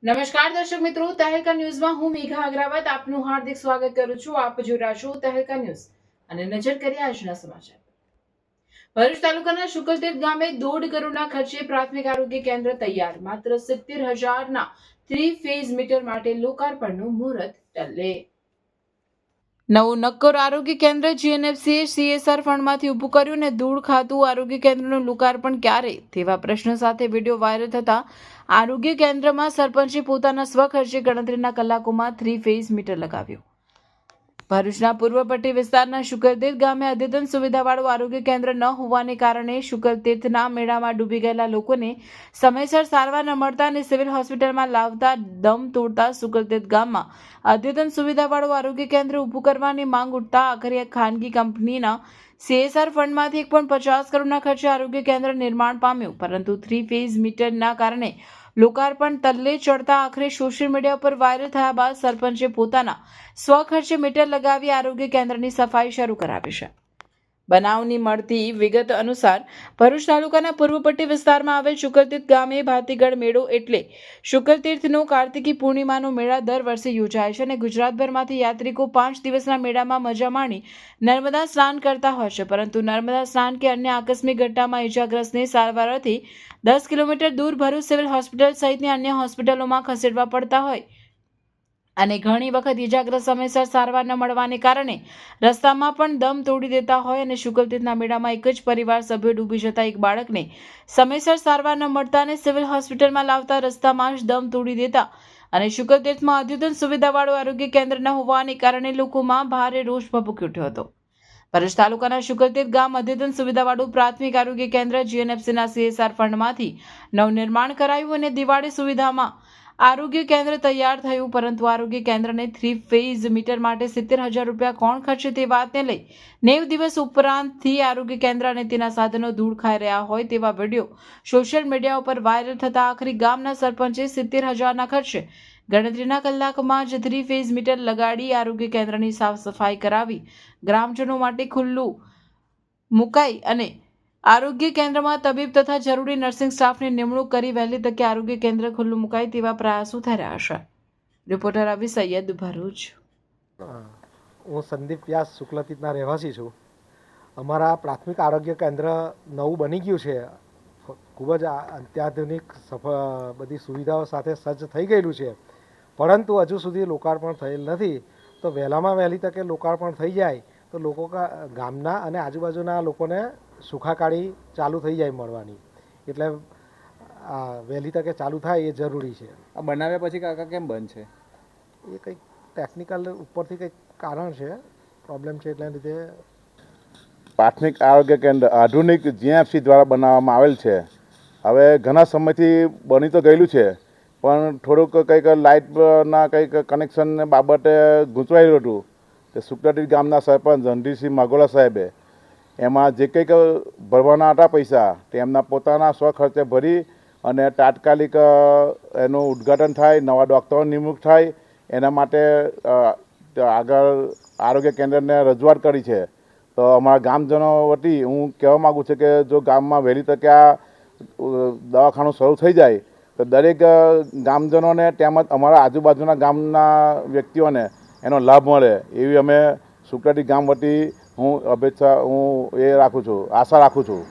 નમસ્કાર દર્શક મિત્રો, તહેલકા ન્યૂઝમાં હું મેઘા અગ્રવાલ આપનું હાર્દિક સ્વાગત કરું છું. આપ જોઈ રહ્યા છો તહેલકા ન્યૂઝ અને નજર કરીએ આજના સમાચાર. ભરૂચ તાલુકાના શુકલતીર્થ ગામે 1.5 કરોડના ખર્ચે પ્રાથમિક આરોગ્ય કેન્દ્ર તૈયાર. માત્ર 70,000ના 3 ફેઝ મીટર માટે લોકાર્પણનું મુહૂર્ત ટલ્લે. નવું નક્કોર આરોગ્ય કેન્દ્ર જીએનએફસીએ સીએસઆર ફંડમાંથી ઊભું કર્યું અને ધૂળ ખાતું આરોગ્ય કેન્દ્રનું લોકાર્પણ ક્યારે તેવા પ્રશ્ન સાથે વિડીયો વાયરલ થતા આરોગ્ય કેન્દ્રમાં સરપંચે પોતાના સ્વખર્ચે ગણતરીના કલાકોમાં 3 ફેઝ મીટર લગાવ્યું. ભરૂચના પૂર્વ પટ્ટી વિસ્તારના શુકલતીર્થ ગામે અદ્યતન સુવિધાવાળું આરોગ્ય કેન્દ્ર ન હોવાને કારણે શુકલતીર્થના મેળામાં ડૂબી ગયેલા લોકોને સમયસર સારવાર ન મળતા અને સિવિલ હોસ્પિટલમાં લાવતા દમ તોડતા શુકલતીર્થ ગામમાં અદ્યતન સુવિધાવાળું આરોગ્ય કેન્દ્ર ઊભું કરવાની માંગ ઉઠતા આખરે ખાનગી કંપનીના સીએસઆર ફંડમાંથી 1.50 કરોડના ખર્ચે આરોગ્ય કેન્દ્ર નિર્માણ પામ્યું, પરંતુ 3 ફેઝ મીટરના કારણે લોકાર્પણ તલ્લે ચડતા આખરે સોશિયલ મીડિયા પર વાયરલ થયા બાદ સરપંચે પોતાના સ્વખર્ચે મીટર લગાવી આરોગ્ય કેન્દ્રની સફાઈ શરૂ કરાવી છે. બનાવની મળતી વિગત અનુસાર ભરૂચ તાલુકાના પૂર્વ પટ્ટી વિસ્તારમાં આવેલ શુકલતીર્થ ગામે ભાતીગળ મેળો એટલે શુકલતીર્થનો કાર્તિકી પૂર્ણિમાનો મેળા દર વર્ષે યોજાય છે અને ગુજરાતભરમાંથી યાત્રિકો 5 દિવસના મેળામાં મજા માણી નર્મદા સ્નાન કરતા હોય છે, પરંતુ નર્મદા સ્નાન કે અન્ય આકસ્મિક ઘટનામાં ઇજાગ્રસ્તને સારવાર અર્થે 10 કિલોમીટર દૂર ભરૂચ સિવિલ હોસ્પિટલ સહિતની અન્ય હોસ્પિટલોમાં ખસેડવા પડતા હોય અને ઘણી વખત ઇજાગ્રસ્ત સમયસર સારવાર ન મળવાને કારણે રસ્તામાં પણ દમ તોડી દેતા હોય અને શુકલતીર્થના મેળામાં એક જ પરિવાર સભ્યો ડૂબી જતા એક બાળકને સમયસર સારવાર ન મળતા અને સિવિલ હોસ્પિટલમાં લાવતા રસ્તામાં જ દમ તોડી દેતા અને શુકલતીર્થમાં અદ્યતન સુવિધાવાળું આરોગ્ય કેન્દ્ર ન હોવાને કારણે લોકોમાં ભારે રોષ ભભૂકી ઉઠ્યો હતો. ભરૂચ તાલુકાના શુકલતીર્થ ગામ અદ્યતન સુવિધાવાળું પ્રાથમિક આરોગ્ય કેન્દ્ર જીએનએફસીના સીએસઆર ફંડમાંથી નવનિર્માણ કરાયું અને દિવાળી સુવિધામાં આરોગ્ય કેન્દ્ર તૈયાર થયું, પરંતુ આરોગ્ય કેન્દ્રને 3 ફેઝ મીટર માટે 70,000 રૂપિયા કોણ ખર્ચે તે વાતને લઈ 90 દિવસ ઉપરાંતથી આરોગ્ય કેન્દ્ર અને તેના સાધનો ધૂળ ખાઈ રહ્યા હોય તેવા વિડીયો સોશિયલ મીડિયા ઉપર વાયરલ થતા આખરી ગામના સરપંચે 70,000ના ખર્ચે ગણતરીના કલાકમાં જ 3 ફેઝ મીટર લગાડી આરોગ્ય કેન્દ્રની સાફ સફાઈ કરાવી ગ્રામજનો માટે ખુલ્લું મુકાઈ અને આરોગ્ય કેન્દ્રમાં તબીબ તથા જરૂરી નર્સિંગ સ્ટાફની નિમણૂક કરી વહેલી તકે આરોગ્ય કેન્દ્ર ખુલ્લું મુકાય તેવા પ્રયાસો થઈ રહ્યા છે. રિપોર્ટર રવિ સૈયદ, ભરૂચ. હું સંદીપ વ્યાસ શુક્લતીર્થના રહેવાસી છું. અમારા પ્રાથમિક આરોગ્ય કેન્દ્ર નવું બની ગયું છે, ખૂબ જ અત્યાધુનિક બધી સુવિધાઓ સાથે સજ્જ થઈ ગયેલું છે, પરંતુ હજુ સુધી લોકાર્પણ થયેલ નથી. તો વહેલામાં વહેલી તકે લોકાર્પણ થઈ જાય તો લોકો ગામના અને આજુબાજુના લોકોને સુખાકારી ચાલુ થઈ જાય મળવાની, એટલે વહેલી તકે ચાલુ થાય એ જરૂરી છે. આ બનાવ્યા પછી કાકા કેમ બંધ છે? એ કંઈક ટેકનિકલ ઉપરથી કંઈક કારણ છે, પ્રોબ્લેમ છે, એટલા લીધે. પ્રાથમિક આરોગ્ય કેન્દ્ર આધુનિક જીએફસી દ્વારા બનાવવામાં આવેલ છે. હવે ઘણા સમયથી બની તો ગયેલું છે, પણ થોડુંક કંઈક લાઇટના કંઈક કનેક્શન બાબતે ગૂંચવાયેલું હતું. તે શુકલતીર્થ ગામના સરપંચ રણધીરસિંહ માગોલા સાહેબે એમાં જે કંઈક ભરવાના હતા પૈસા તે એમના પોતાના સ્વખર્ચે ભરી અને તાત્કાલિક એનું ઉદ્ઘાટન થાય, નવા ડૉક્ટરોની નિમણૂક થાય, એના માટે આગળ આરોગ્ય કેન્દ્રને રજૂઆત કરી છે. તો અમારા ગામજનો વતી હું કહેવા માગું છું કે જો ગામમાં વહેલી તકે આ દવાખાનું શરૂ થઈ જાય તો દરેક ગામજનોને તેમજ અમારા આજુબાજુના ગામના વ્યક્તિઓને એનો લાભ મળે એવી અમે શુકલતીર્થ ગામ વતી હું અપેક્ષા આશા રાખું છું.